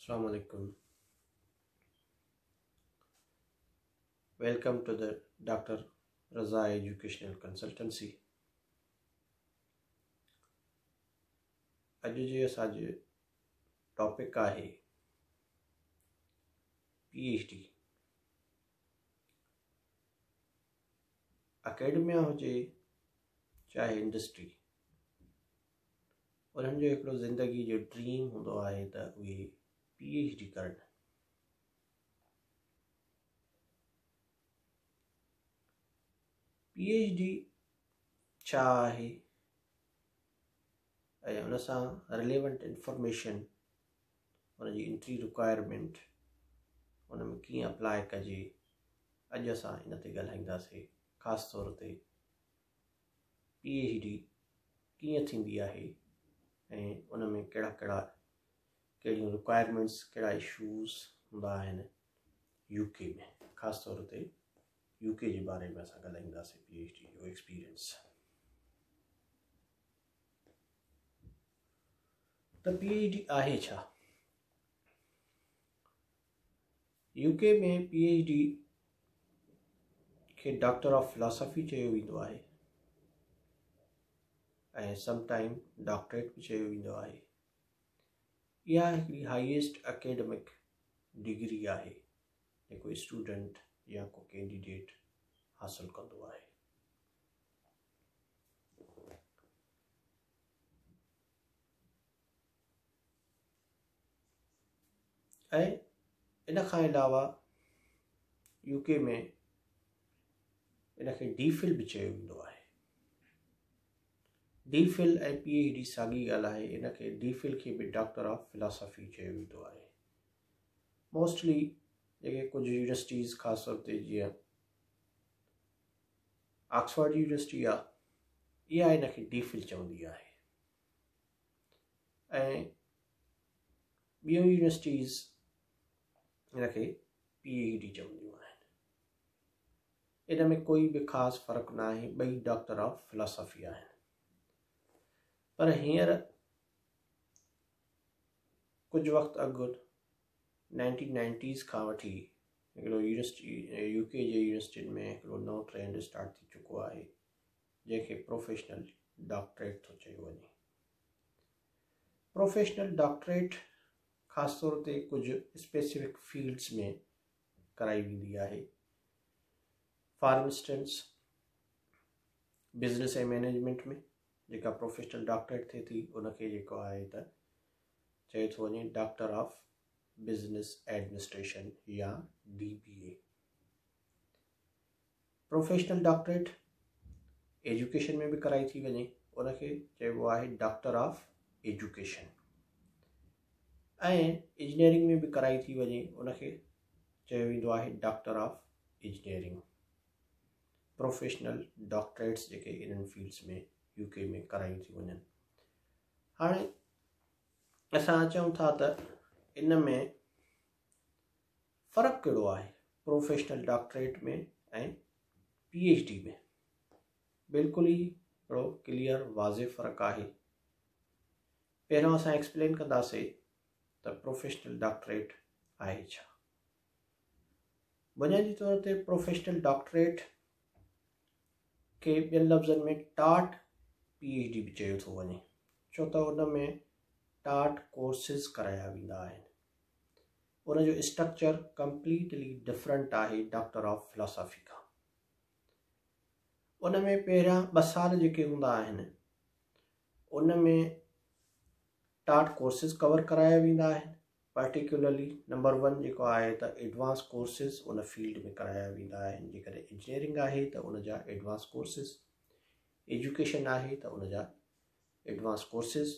Assalamu alaikum. Welcome to the Dr. Raza Educational Consultancy. अॼु जे असांजे topic आहे PhD। Academia हुजे चाहे इंडस्ट्री, उन्हनि जो हिकिड़ो ज़िंदगी जो ड्रीम हूंदो आहे त उहे PhD करनि। PhD छा आहे ऐं उन सां रिलेवेंट इंफॉर्मेशन, उनजी एंट्री रिक्वायरमेंट, उन में कीअं अप्लाई कजे, अॼु असां इन ते ॻाल्हाईंदासीं। ख़ासि तौर ते PhD कीअं थींदी आहे ऐं उन में कहिड़ियूं रिक्वायरमेंट्स, कहिड़ा इशूज़ हूंदा आहिनि UK में। ख़ासि तौर ते UK जे बारे में असां ॻाल्हाईंदासीं, PhD जो एक्सपीरियंस। त PhD आहे छा? UK में PhD खे डॉक्टर ऑफ फिलॉसफी चयो वेंदो आहे ऐं समटाइम डॉक्टरेट बि चयो वेंदो आहे। इहा हिकिड़ी हाईएस्ट एकेडमिक डिग्री आहे जेको स्टूडेंट या को कैंडिडेट हासिल कंदो आहे। ऐं इन खां अलावा UK में इनखे DPhil बि चयो वेंदो आहे। DPhil ऐं PhD साॻी ॻाल्हि आहे। इनखे DPhil खे बि डॉक्टर ऑफ फिलॉसफी चयो वेंदो आहे। मोस्टली जेके कुझु यूनिवर्सिटीज़, ख़ासि तौर ते जीअं ऑक्सफोर्ड यूनिवर्सिटी आहे, इहा इनखे DPhil चवंदी आहे ऐं ॿियूं यूनिवर्सिटीज़ इनखे PhD चवंदियूं आहिनि। इन में कोई बि ख़ासि फ़र्क़ु न आहे, ॿई डॉक्टर ऑफ फिलॉसफी आहिनि। पर हींअर कुझु वक़्तु अॻु 1990s खां वठी हिकिड़ो UK जे यूनिवर्सिटियुनि में हिकिड़ो नओं ट्रेंड स्टार्ट थी चुको आहे जंहिंखे प्रोफेशनल डॉक्टरेट थो चयो वञे। प्रोफेशनल डॉक्टरेट ख़ासि तौर ते कुझु स्पेसिफिक फील्ड्स में कराई वेंदी आहे। फॉर इंस्टेंस बिज़नेस ऐं मैनेजमेंट में जेका प्रोफेशनल डॉक्टरेट थिए थी उनखे जेको आहे त चयो थो वञे डॉक्टर ऑफ बिज़नेस एडमिनिस्ट्रेशन या DBA। प्रोफेशनल डॉक्टरेट एजुकेशन में बि कराई थी वञे, उनखे चइबो आहे डॉक्टर ऑफ एजुकेशन। ऐं इंजीनियरिंग में बि कराई थी वञे, उनखे चयो वेंदो आहे doctor of engineering. Professional doctorates जेके इन्हनि फील्ड्स में UK में करायूं थी वञनि। हाणे असां चऊं था त इन में फ़र्क़ु कहिड़ो आहे प्रोफेशनल डॉक्टरेट में ऐं PhD में। बिल्कुलु ई हिकिड़ो क्लियर वाज़े फ़र्क़ु आहे। पहिरियों असां एक्सप्लेन कंदासीं त प्रोफेशनल डॉक्टरेट आहे छा। बुनियादी तौर ते प्रोफेशनल डॉक्टरेट खे ॿियनि लफ़्ज़नि में टाट PhD बि चयो थो वञे, छो त उन में टाट कोर्सिस कराया वेंदा आहिनि। उनजो स्ट्रक्चर कंप्लीटली डिफरेंट आहे डॉक्टर ऑफ फिलॉसफी खां। उन में पहिरियां 2 साल जेके हूंदा आहिनि उन में टाट कोर्सिस कवर कराया वेंदा आहिनि। पर्टिकुलरली नंबर 1 जेको आहे त एडवांस कोर्सिस उन फील्ड में कराया वेंदा आहिनि। जेकॾहिं इंजीनियरिंग आहे त उन जा एडवांस कोर्सिस, एजुकेशन आहे त उन जा एडवांस कोर्सिस,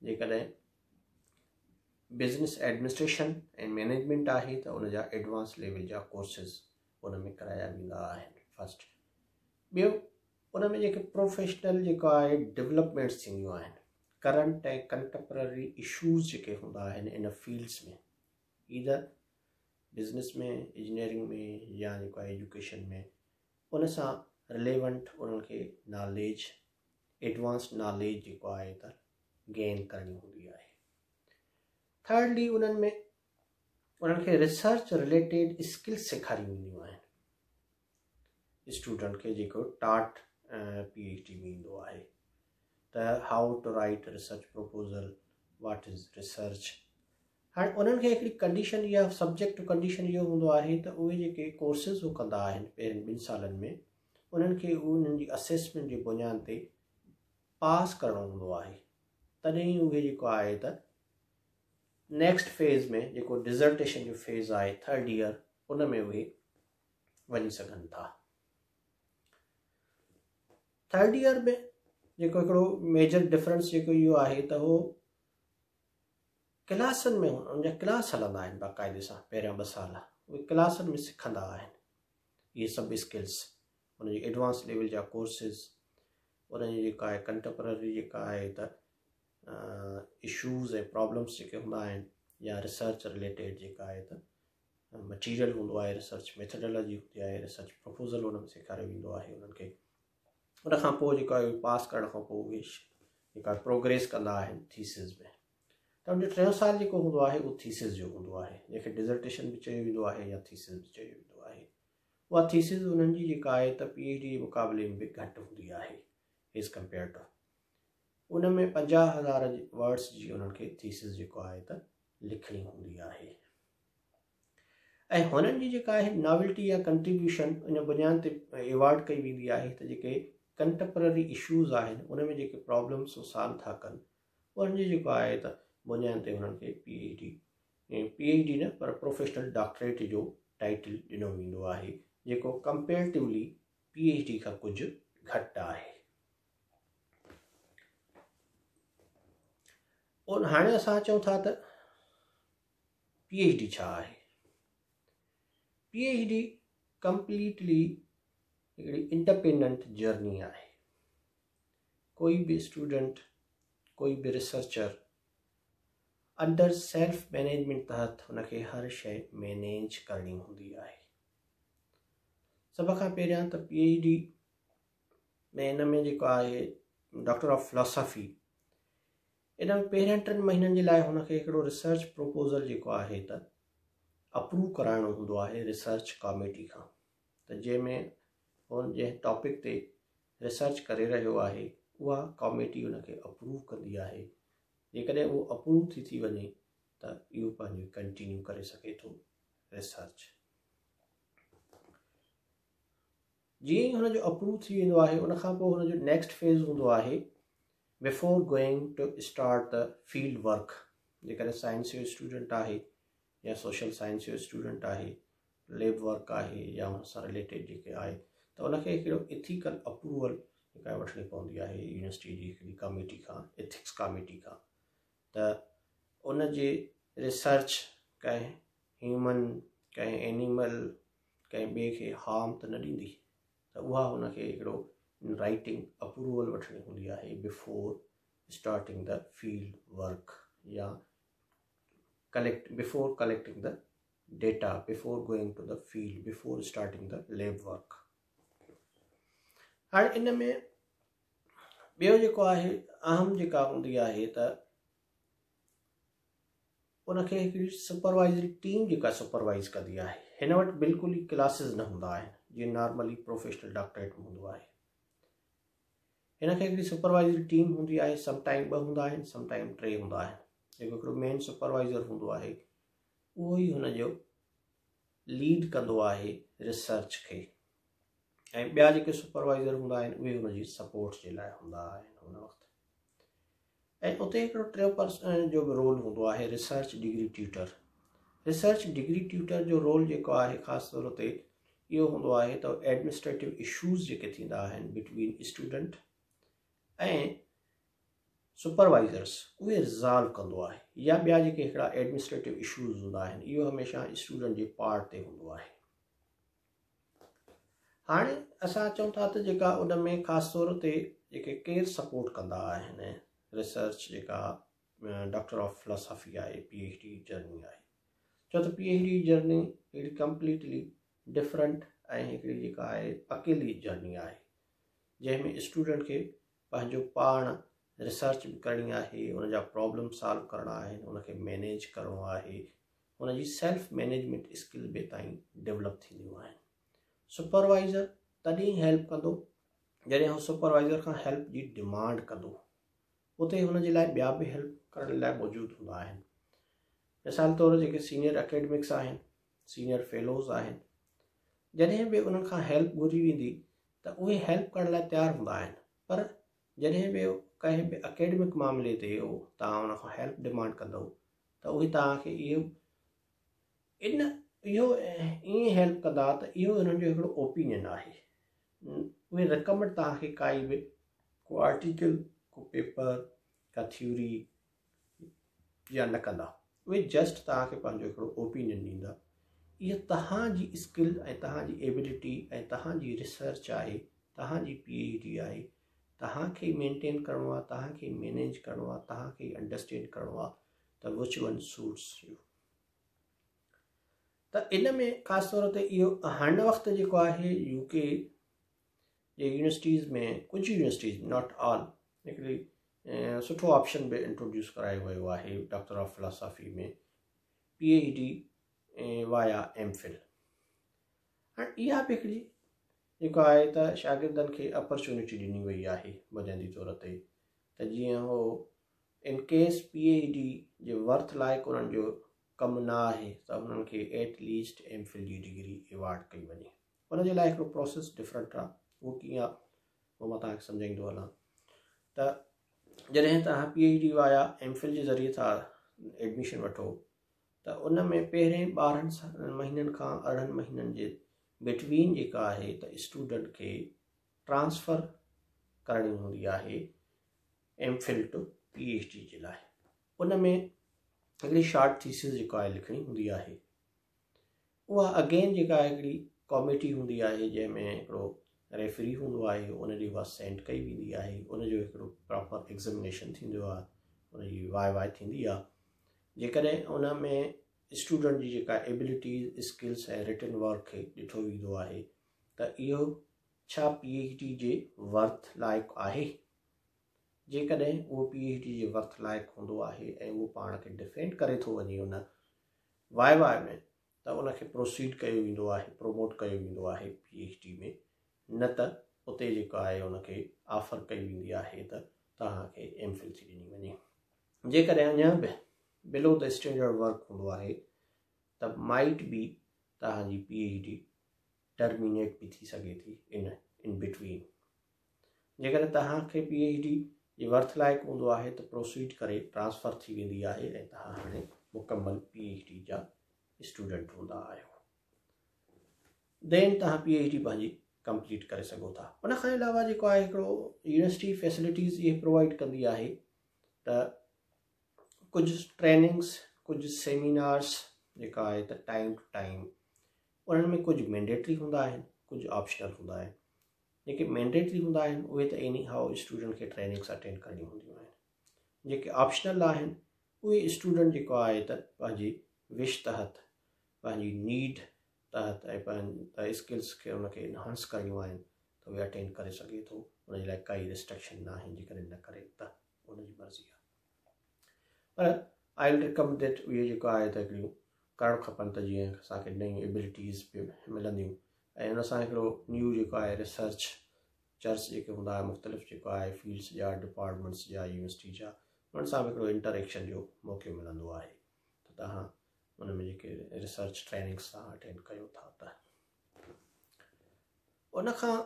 जेकॾहिं बिज़नेस एडमिनिस्ट्रेशन ऐं मैनेजमेंट आहे त उन जा एडवांस लेवल जा कोर्सिस उन में कराया वेंदा आहिनि। फर्स्ट ॿियो, उन में जेके प्रोफेशनल जेको आहे डेवलपमेंट्स थींदियूं आहिनि, करंट ऐं कंटेम्पररी इशूज़ जेके हूंदा आहिनि इन फील्ड्स में, ईदर बिज़नेस में, इंजीनियरिंग में या जेको आहे एजुकेशन में, उन सां रिलेवेंट उन्हनि खे नॉलेज, एडवांस नॉलेज जेको आहे त गेन करणी हूंदी आहे। थर्डली, उन्हनि में उन्हनि खे रिसर्च रिलेटेड स्किल्स सेखारी वेंदियूं आहिनि स्टूडेंट खे जेको टाट PhD में ईंदो आहे त how to write research proposal, what is research. हाणे उन्हनि खे हिकिड़ी कंडीशन या सब्जेक्ट कंडीशन इहो हूंदो आहे त उहे जेके कोर्सिस उहे कंदा आहिनि पहिरियों 2 सालनि में उन्हनि खे उन्हनि जी असेसमेंट जी बुनियाद ते पास करणो हूंदो आहे, तॾहिं उहे जेको आहे त नेक्स्ट फेज़ में जेको डिज़र्टेशन जो फेज़ आहे 3rd ईयर उन में उहे वञी सघनि था। 3rd ईयर में जेको हिकिड़ो मेजर डिफरेंस जेको इहो आहे त उहो क्लासनि में उनजा क्लास हलंदा आहिनि बाक़ाइदे सां। पहिरियां 2 साल उहे क्लासनि में सिखंदा आहिनि इहे सभु स्किल्स, उनजी एडवांस लेवल जा कोर्सिस, उनजी जेका आहे कंटेम्पररी जेका आहे त इशूज़ ऐं प्रॉब्लम्स जेके हूंदा आहिनि या रिसर्च रिलेटेड जेका आहे त मटीरियल हूंदो आहे, रिसर्च मेथडोलॉजी हूंदी आहे, रिसर्च प्रपोज़ल हुन में सेखारियो वेंदो आहे उन्हनि खे। उन खां पोइ जेको आहे पास करण खां पोइ उहे जेका प्रोग्रेस कंदा आहिनि थीसिस में। त उनजो 3 साल जेको हूंदो आहे उहो थीसिस जो हूंदो आहे, जंहिंखे डिज़र्टेशन बि चयो वेंदो आहे या थीसिस बि चयो वेंदो आहे। उहा थीसिस उन्हनि जी जेका आहे त PhD जे मुक़ाबले में बि घटि हूंदी आहे एज़ कम्पेयर टू। उन में 50,000 वर्ड्स जी उन्हनि खे थीसिस जेको आहे त लिखणी हूंदी आहे। ऐं हुननि जी जेका आहे नॉवेल्टी या कंट्रीब्यूशन इन बुनियाद ते एवॉर्ड कई वेंदी आहे त जेके कंटेम्पररी इशूज़ आहिनि उन में जेके प्रॉब्लम्स सॉल्व था कनि उन्हनि जी जेको आहे त बुनियाद ते उन्हनि खे PhD न पर प्रोफेशनल डॉक्टरेट जो टाइटल ॾिनो वेंदो आहे, जेको कंपेरेटिवली PhD खां कुझु घटि आहे। और हाणे असां चऊं था त PhD छा आहे। PhD कंप्लीटली हिकिड़ी इंडिपेंडेंट जर्नी आहे। कोई भी स्टूडेंट, कोई भी रिसर्चर अंडर सेल्फ मैनेजमेंट तहत हुनखे हर शइ मैनेज करणी हूंदी आहे। सभ खां पहिरियां त PhD में इन में जेको आहे डॉक्टर ऑफ फिलॉसफी, इन में पहिरियां 3 महीननि जे लाइ हुनखे हिकिड़ो रिसर्च प्रपोज़ल जेको आहे त अप्रूव कराइणो हूंदो आहे रिसर्च कमेटी खां, त जंहिंमें हुन जंहिं टॉपिक ते रिसर्च करे रहियो आहे उहा कमेटी उनखे अप्रूव कंदी आहे। जेकॾहिं उहो अप्रूव थी वञे त इहो पंहिंजो कंटिन्यू करे सघे थो रिसर्च। जीअं ई हुनजो अप्रूव थी वेंदो आहे उन खां पोइ हुनजो नेक्स्ट फेज़ हूंदो आहे before going to start the field work. जेकॾहिं साइंस जो स्टूडेंट आहे या सोशल साइंस जो स्टूडेंट आहे, लैब वर्क आहे या हुन सां रिलेटेड जेके आहे त उनखे हिकिड़ो एथिकल अप्रूवल जेका वठणी पवंदी आहे यूनिवर्सिटी जी हिकिड़ी कमेटी खां, एथिक्स कमेटी खां, त उन जे रिसर्च कंहिं ह्यूमन, कंहिं एनिमल, कंहिं ॿिए खे हार्म त न ॾींदी, त उहा हुनखे हिकिड़ो राइटिंग अप्रूवल वठणी हूंदी आहे before starting the field work या before collecting the data, before going to the field, before starting the lab work। हाणे इन में ॿियो जेको आहे अहम जेका हूंदी आहे त उनखे हिकिड़ी सुपरवाइज़री टीम जेका सुपरवाइज़ कंदी आहे। हिन वटि बिल्कुलु ई क्लासिस न हूंदा आहिनि जीअं नॉर्मली प्रोफेशनल डॉक्टरेट में हूंदो आहे। हिनखे हिकिड़ी सुपरवाइज़री टीम हूंदी आहे, समटाइम 2 हूंदा आहिनि, समटाइम 3 हूंदा आहिनि। जेको हिकिड़ो मेन सुपरवाइज़र हूंदो आहे उहो ई हुनजो लीड कंदो आहे रिसर्च खे, ऐं ॿिया जेके सुपरवाइज़र हूंदा आहिनि उहे हुनजी सपोर्ट जे लाइ हूंदा आहिनि हुन वक़्तु। ऐं उते हिकिड़ो 3 पर्सन जो बि रोल हूंदो आहे research degree tutor. Research degree tutor जो रोल जेको आहे ख़ासि तौर ते इहो हूंदो आहे त एडमिनिस्ट्रेटिव इशूज़ जेके थींदा आहिनि बिटवीन स्टूडेंट ऐं सुपरवाइज़र्स उहे रिज़ॉल्व कंदो आहे, या ॿिया जेके हिकिड़ा एडमिनिस्ट्रेटिव इशूज़ हूंदा आहिनि इहो हमेशह स्टूडेंट जे पार्ट ते हूंदो आहे। हाणे असां चऊं था त जेका उन में ख़ासि तौर ते जेके केयर सपोर्ट कंदा आहिनि रिसर्च जेका डॉक्टर ऑफ फिलॉसफी आहे, PhD जर्नी आहे, छो त PhD जर्नी हिकिड़ी कंप्लीटली डिफरेंट ऐं हिकिड़ी जेका आहे अकेली जर्नी आहे, जंहिंमें स्टूडेंट खे पंहिंजो पाण रिसर्च भी करनी आहे, उनजा प्रॉब्लम सॉल्व करणा आहिनि, उनखे मैनेज करणो आहे, हुनजी सेल्फ मैनेजमेंट स्किल बि ताईं डेवलप थींदियूं आहिनि। सुपरवाइज़र तॾहिं हेल्प कंदो जॾहिं हू सुपरवाइज़र खां हेल्प जी डिमांड कंदो, उते हुनजे लाइ ॿिया बि हेल्प करण लाइ मौजूदु हूंदा आहिनि। मिसाल तौरु जेके सीनियर एकेडमिक्स आहिनि, सीनियर फेलोज़ आहिनि, जॾहिं बि उन्हनि खां हेल्प घुरी वेंदी त उहे हेल्प करण लाइ तयारु हूंदा आहिनि। पर जॾहिं बि कंहिं बि एकेडमिक मामले ते तव्हां उन खां हेल्प डिमांड कंदव त उहे तव्हांखे इहो ईअं हेल्प कंदा त इहो उन्हनि जो हिकिड़ो ओपिनियन आहे। उहे रिकमेंड तव्हांखे काई बि को आर्टिकल, को पेपर, का थ्योरी या न कंदा। उहे जस्ट तव्हांखे पंहिंजो हिकिड़ो ओपिनियन ॾींदा। इहा तव्हांजी स्किल ऐं तव्हांजी एबिलिटी ऐं तव्हांजी रिसर्च आहे, तव्हांजी PhD आहे। तव्हांखे मेंटेन करिणो आहे, तव्हांखे मैनेज करिणो आहे, तव्हांखे अंडरस्टैंड करिणो आहे त विच वन सूट्स यू। त इन में ख़ासि तौर ते इहो हिन वक़्तु जेको आहे UK जे यूनिवर्सिटीज़ में, कुझु यूनिवर्सिटीज़ नॉट ऑल, हिकिड़ी सुठो ऑप्शन बि इंट्रोड्यूस करायो वियो आहे डॉक्टर ऑफ फिलॉसफी में PhD वाया MPhil। हाणे इहा बि हिकिड़ी जेको आहे त शागिर्दनि खे अपॉर्चुनिटी ॾिनी वई आहे बुनियादी तौर ते, त जीअं हो in case PhD J worth लाइक़ु उन्हनि जो कमु न आहे त उन्हनि खे एटलीस्ट MPhil जी डिग्री अवॉर्ड कई वञे। उनजे लाइ हिकिड़ो प्रोसेस डिफरेंट आहे, उहो कीअं आहे उहो मां तव्हांखे सम्झाईंदो हलां। त जॾहिं तव्हां PhD वाया MPhil जे ज़रिए था एडमिशन वठो त उन में पहिरें 12 महीननि खां 18 महीननि जे बिटवीन जेका आहे त स्टूडेंट खे ट्रांसफ़र करणी हूंदी आहे MPhil टू PhD जे लाइ। उन में हिकिड़ी शॉर्ट थीसिस जेका आहे लिखणी हूंदी आहे। उहा अगेन जेका आहे हिकिड़ी कॉमिटी हूंदी आहे जंहिंमें हिकिड़ो रेफरी हूंदो आहे, उन ॾींहुं उहा सेंड कई वेंदी आहे। उनजो हिकिड़ो प्रॉपर एग्ज़ामिनेशन थींदो आहे, उनजी वाई थींदी आहे। जेकॾहिं उन में स्टूडेंट जी जेका एबिलिटीज़, स्किल्स ऐं रिटन वर्क खे ॾिठो वेंदो आहे त इहो छा PhD जे वर्थ लाइक़ु आहे। जेकॾहिं उहो PhD जे वर्थ लाइक़ु हूंदो आहे ऐं उहो पाण खे डिफेंड करे थो वञे उन वाई में, त उनखे प्रोसीड कयो वेंदो आहे, प्रोमोट कयो वेंदो आहे PhD में। न त उते जेको आहे उनखे ऑफर कई वेंदी आहे त तव्हांखे MPhil थी ॾिनी वञे। जेकॾहिं अञा बि बिलो द स्टैंडर्ड वर्क हूंदो आहे त माइट बी तव्हांजी PhD टर्मिनेट बि थी सघे थी इन बिटवीन। जेकॾहिं तव्हांखे PhD जे वर्थ लाइक़ु हूंदो आहे त प्रोसीड करे ट्रांसफ़र थी वेंदी आहे ऐं तव्हां हाणे मुकमल PhD जा स्टूडेंट हूंदा आहियो। देन तव्हां PhD पंहिंजी कंप्लीट करे सघो था। उन खां अलावा जेको आहे हिकिड़ो यूनिवर्सिटी फैसिलिटीज़ इहे प्रोवाइड कंदी आहे त कुझु ट्रेनिंग्स, कुझु सेमिनार्स जेका आहे त टाइम टू टाइम उन्हनि में कुझु मैंडेटरी हूंदा आहिनि, कुझु ऑप्शनल हूंदा आहिनि। जेके मैंडेटरी हूंदा आहिनि उहे त एनी हाउ स्टूडेंट खे ट्रेनिंग्स अटेंड करणी हूंदियूं आहिनि। जेके ऑप्शनल आहिनि उहे स्टूडेंट जेको आहे त पंहिंजी विश तहत, पंहिंजी नीड तहत ऐं पंहिंजे स्किल्स खे उनखे इनहांस करणियूं आहिनि त उहे अटेंड करे सघे थो। उनजे लाइ काई रिस्ट्रिक्शन न आहिनि, जेकॾहिं न करे त उनजी मर्ज़ी आहे। पर आई विल रिकमेंडेड उहे जेको आहे त हिकिड़ियूं करणु खपनि त जीअं असांखे नयूं एबिलिटीज़ बि मिलंदियूं ऐं उन सां हिकिड़ो न्यू जेको आहे रिसर्चर्स जेके हूंदा आहिनि, मुख़्तलिफ़ जेको आहे फील्ड्स जा, डिपार्टमेंट्स जा, यूनिवर्सिटी जा, उन्हनि सां बि हिकिड़ो इंटरेक्शन जो मौक़ो मिलंदो आहे त तव्हां उन में जेके रिसर्च ट्रेनिंग्स तव्हां अटेंड कयो था। त उन खां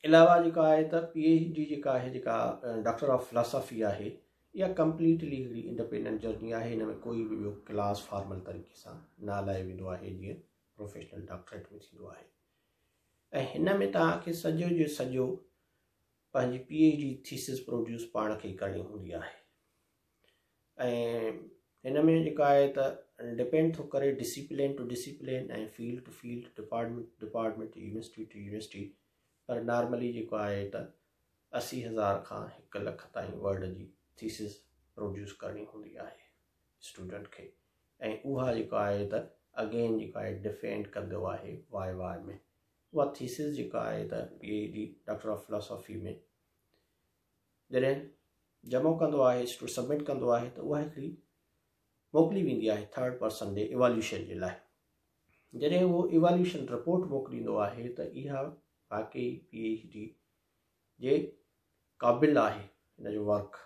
अलावा जेका आहे त PhD जेका आहे, जेका डॉक्टर ऑफ फिलॉसफी आहे, इहा कंप्लीटली हिकिड़ी इंडिपेंडेंट जर्नी आहे। हिन में कोई बि ॿियो क्लास फॉर्मल तरीक़े सां न हलायो वेंदो आहे जीअं प्रोफेशनल डॉक्टरेट में थींदो आहे। ऐं हिन में तव्हांखे सॼो जो सॼो पंहिंजी PhD थीसिस प्रोड्यूस पाण खे करणी हूंदी आहे। ऐं हिन में जेका आहे त डिपेंड थो करे डिसिप्लिन टू डिसिप्लिन ऐं field to field, department to department, university to university. पर नॉर्मली जेको आहे त 80,000 खां 1 लख ताईं वर्ड जी थीसिस प्रोड्यूस करणी हूंदी आहे स्टूडेंट खे। ऐं उहा जेको आहे त अगेन जेका आहे डिफेंड कंदो आहे वाई में। उहा थीसिस जेका आहे त PhD डॉक्टर ऑफ फिलॉसफी में जॾहिं जमो कंदो आहे, सबमिट कंदो आहे त उहा हिकिड़ी मोकिली वेंदी आहे थर्ड पर्सन ॾे इवोल्यूशन जे लाइ। जॾहिं उहो इवोल्यूशन रिपोर्ट मोकिलींदो आहे त इहा वाकई PhD जे क़ाबिल आहे हिन जो वर्क,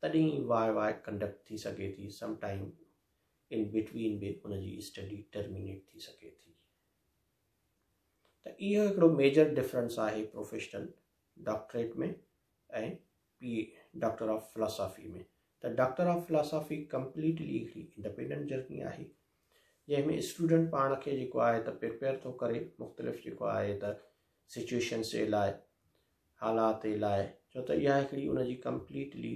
तॾहिं वाई कंडक्ट थी सघे थी। सम टाइम इन बिटवीन बि हुनजी स्टडी टर्मिनेट थी सघे थी। त इहो हिकिड़ो मेजर डिफरेंस आहे प्रोफेशनल डॉक्टरेट में ऐं डॉक्टर ऑफ फिलोसॉफी में। त डॉक्टर ऑफ फिलोसॉफी कंप्लीटली हिकिड़ी इंडिपेंडेंट जर्नी आहे, जंहिंमें स्टूडेंट पाण खे जेको आहे त प्रिपेयर थो करे मुख़्तलिफ़ जेको आहे त सिचुएशन्स जे लाइ, हालात जे लाइ, छो त इहा हिकिड़ी उनजी कंप्लीटली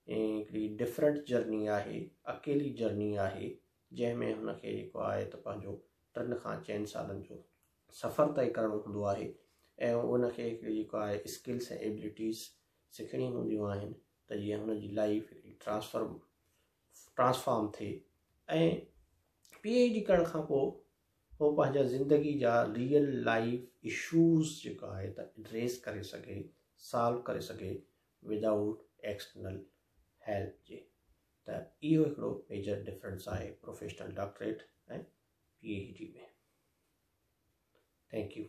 हिकिड़ी डिफरेंट जर्नी आहे, अकेली जर्नी आहे, जंहिंमें हुनखे जेको आहे त पंहिंजो 3 खां 4 सालनि जो सफ़र तय करणो हूंदो आहे ऐं उनखे हिकिड़ी जेको आहे स्किल्स ऐं एबिलिटीज़ सिखणी हूंदियूं आहिनि त जीअं हुनजी लाइफ हिकिड़ी ट्रांसफॉर्म थिए ऐं PhD करण खां पोइ उहो पंहिंजा ज़िंदगी जा रियल लाइफ इशूज़ जेको आहे त एड्रेस करे सघे, सॉल्व करे सघे विदाउट एक्सटर्नल हेल्प जे। त इहो हिकिड़ो मेजर डिफरेंस आहे प्रोफेशनल डॉक्टरेट ऐं PhD में। Thank U.